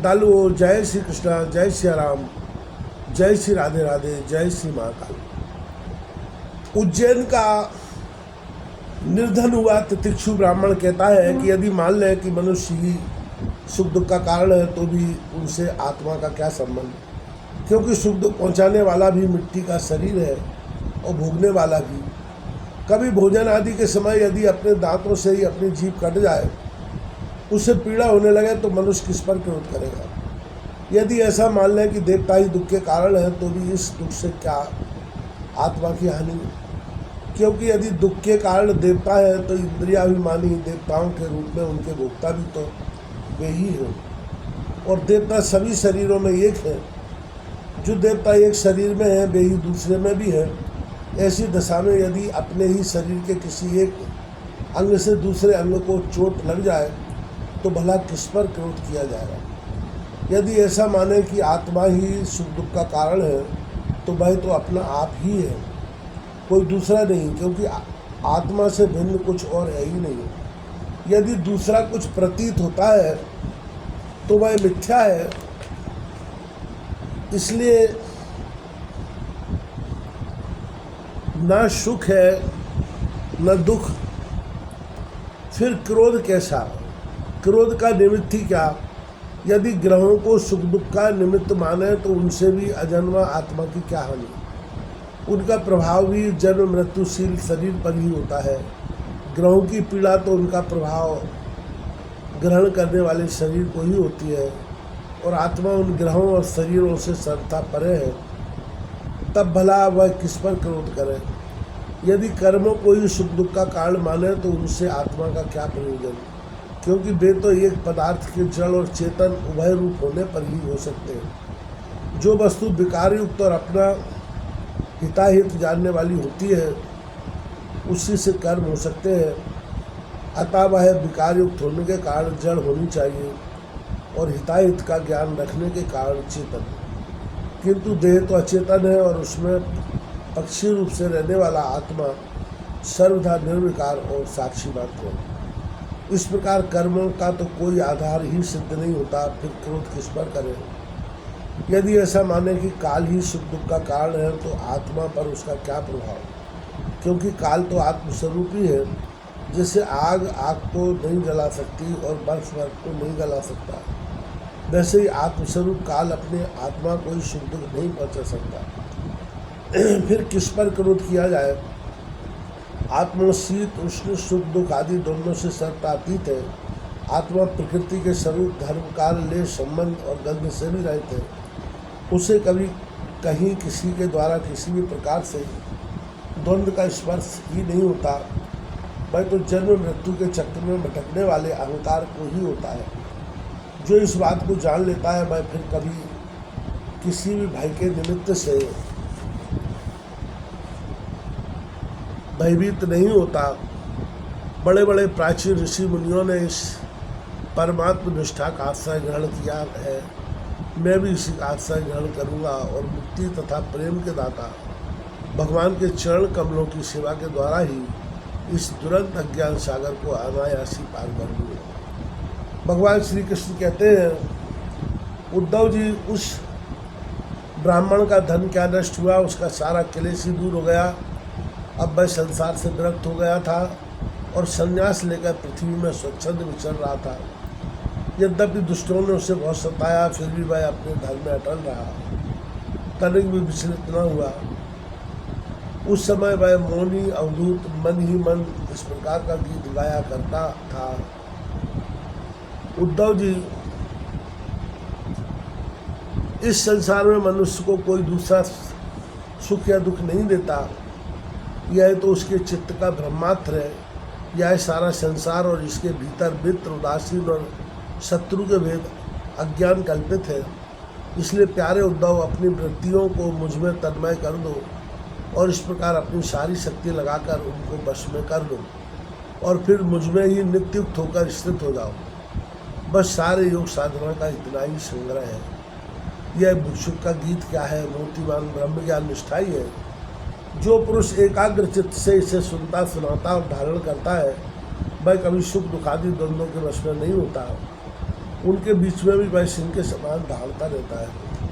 श्रद्धालुओं, जय श्री कृष्णा, जय श्री राम, जय श्री राधे राधे, जय श्री महाकाल। उज्जैन का निर्धन हुआ तितिक्षु ब्राह्मण कहता है कि यदि मान लें कि मनुष्य ही सुख दुख का कारण है तो भी उनसे आत्मा का क्या संबंध, क्योंकि सुख दुख पहुँचाने वाला भी मिट्टी का शरीर है और भोगने वाला भी। कभी भोजन आदि के समय यदि अपने दांतों से ही अपनी जीभ कट जाए, उससे पीड़ा होने लगे तो मनुष्य किस पर क्रोध करेगा। यदि ऐसा मान लें कि देवता ही दुख के कारण है तो भी इस दुख से क्या आत्मा की हानि, क्योंकि यदि दुख के कारण देवता है तो इंद्रियाभिमानी देवताओं के रूप में उनके भोक्ता भी तो वे ही हैं। और देवता सभी शरीरों में एक है। जो देवता एक शरीर में है वे ही दूसरे में भी है। ऐसी दशा में यदि अपने ही शरीर के किसी एक अंग से दूसरे अंग को चोट लग जाए तो भला किस पर क्रोध किया जाएगा। यदि ऐसा माने कि आत्मा ही सुख दुख का कारण है तो वह तो अपना आप ही है, कोई दूसरा नहीं, क्योंकि आत्मा से भिन्न कुछ और है ही नहीं। यदि दूसरा कुछ प्रतीत होता है तो वह मिथ्या है। इसलिए न सुख है न दुख, फिर क्रोध कैसा? क्रोध का निमित्त ही क्या? यदि ग्रहों को सुख दुख का निमित्त माने तो उनसे भी अजन्मा आत्मा की क्या हानि। उनका प्रभाव भी जन्म मृत्युशील शरीर पर ही होता है। ग्रहों की पीड़ा तो उनका प्रभाव ग्रहण करने वाले शरीर को ही होती है, और आत्मा उन ग्रहों और शरीरों से सर्वथा परे है। तब भला वह किस पर क्रोध करे। यदि कर्मों को ही सुख दुख का कारण माने तो उनसे आत्मा का क्या प्रयोजन, क्योंकि वे तो एक पदार्थ के जड़ और चेतन उभय रूप होने पर ही हो सकते हैं। जो वस्तु विकार युक्त और अपना हिताहित जानने वाली होती है उसी से कर्म हो सकते हैं। अतः वह विकार युक्त होने के कारण जड़ होनी चाहिए और हिताहित का ज्ञान रखने के कारण चेतन। किंतु देह तो अचेतन है और उसमें पक्षी रूप से रहने वाला आत्मा सर्वथा निर्विकार और साक्षी मात्र है। इस प्रकार कर्मों का तो कोई आधार ही सिद्ध नहीं होता, फिर क्रोध किस पर करें। यदि ऐसा माने कि काल ही सुख दुख का कारण है तो आत्मा पर उसका क्या प्रभाव, क्योंकि काल तो आत्मस्वरूप ही है। जैसे आग आग को नहीं जला सकती और बर्फ को नहीं गला सकता, वैसे ही आत्मस्वरूप काल अपने आत्मा को ही सुख दुख नहीं पहुँचा सकता। फिर किस पर क्रोध किया जाए। आत्मा शीत उष्ण सुख दुख आदि दोनों से सर्वतातीत है। आत्मा प्रकृति के स्वरूप धर्म काल ले संबंध और गंध से भी रहते हैं। उसे कभी कहीं किसी के द्वारा किसी भी प्रकार से द्वंद्व का स्पर्श ही नहीं होता। वह तो जन्म मृत्यु के चक्र में भटकने वाले अहंकार को ही होता है। जो इस बात को जान लेता है वह फिर कभी किसी भी भय के निमित्त से भयभीत नहीं होता। बड़े बड़े प्राचीन ऋषि मुनियों ने इस परमात्म निष्ठा का आश्रय ग्रहण किया है। मैं भी इसी का आश्रय ग्रहण करूँगा और मुक्ति तथा प्रेम के दाता भगवान के चरण कमलों की सेवा के द्वारा ही इस दुरंत अज्ञान सागर को अनायासी पार कर लूँगा। भगवान श्री कृष्ण कहते हैं, उद्धव जी, उस ब्राह्मण का धन क्या नष्ट हुआ, उसका सारा क्लेश ही दूर हो गया। अब वह संसार से विरक्त हो गया था और संन्यास लेकर पृथ्वी में स्वच्छंद विचर रहा था। यद्यपि दुष्टों ने उसे बहुत सताया, फिर भी वह अपने धर्म में अटल रहा, तनिक भी विचलित न हुआ। उस समय वह मौनी अवधूत मन ही मन इस प्रकार का गीत गाया करता था। उद्धव जी, इस संसार में मनुष्य को कोई दूसरा सुख या दुख नहीं देता। यह तो उसके चित्त का ब्रह्मास्त्र है। यह सारा संसार और इसके भीतर मित्र, उदासीन और शत्रु के भेद अज्ञान कल्पित है। इसलिए प्यारे उद्धव, अपनी वृत्तियों को मुझ में तन्मय कर दो और इस प्रकार अपनी सारी शक्ति लगाकर उनको वश में कर दो और फिर मुझ में ही नित्युक्त होकर स्थित हो जाओ। बस सारे योग साधना का इतना ही संग्रह है। यह भिक्षुक का गीत क्या है, मूर्तिमान ब्रह्म ज्ञान निष्ठा ही है। जो पुरुष एकाग्र चित्त से इसे सुनता, सुनाता और धारण करता है, वह कभी सुख दुखादि द्वंद्वों के वश में नहीं होता। उनके बीच में भी वह सिंह के समान ढालता रहता है।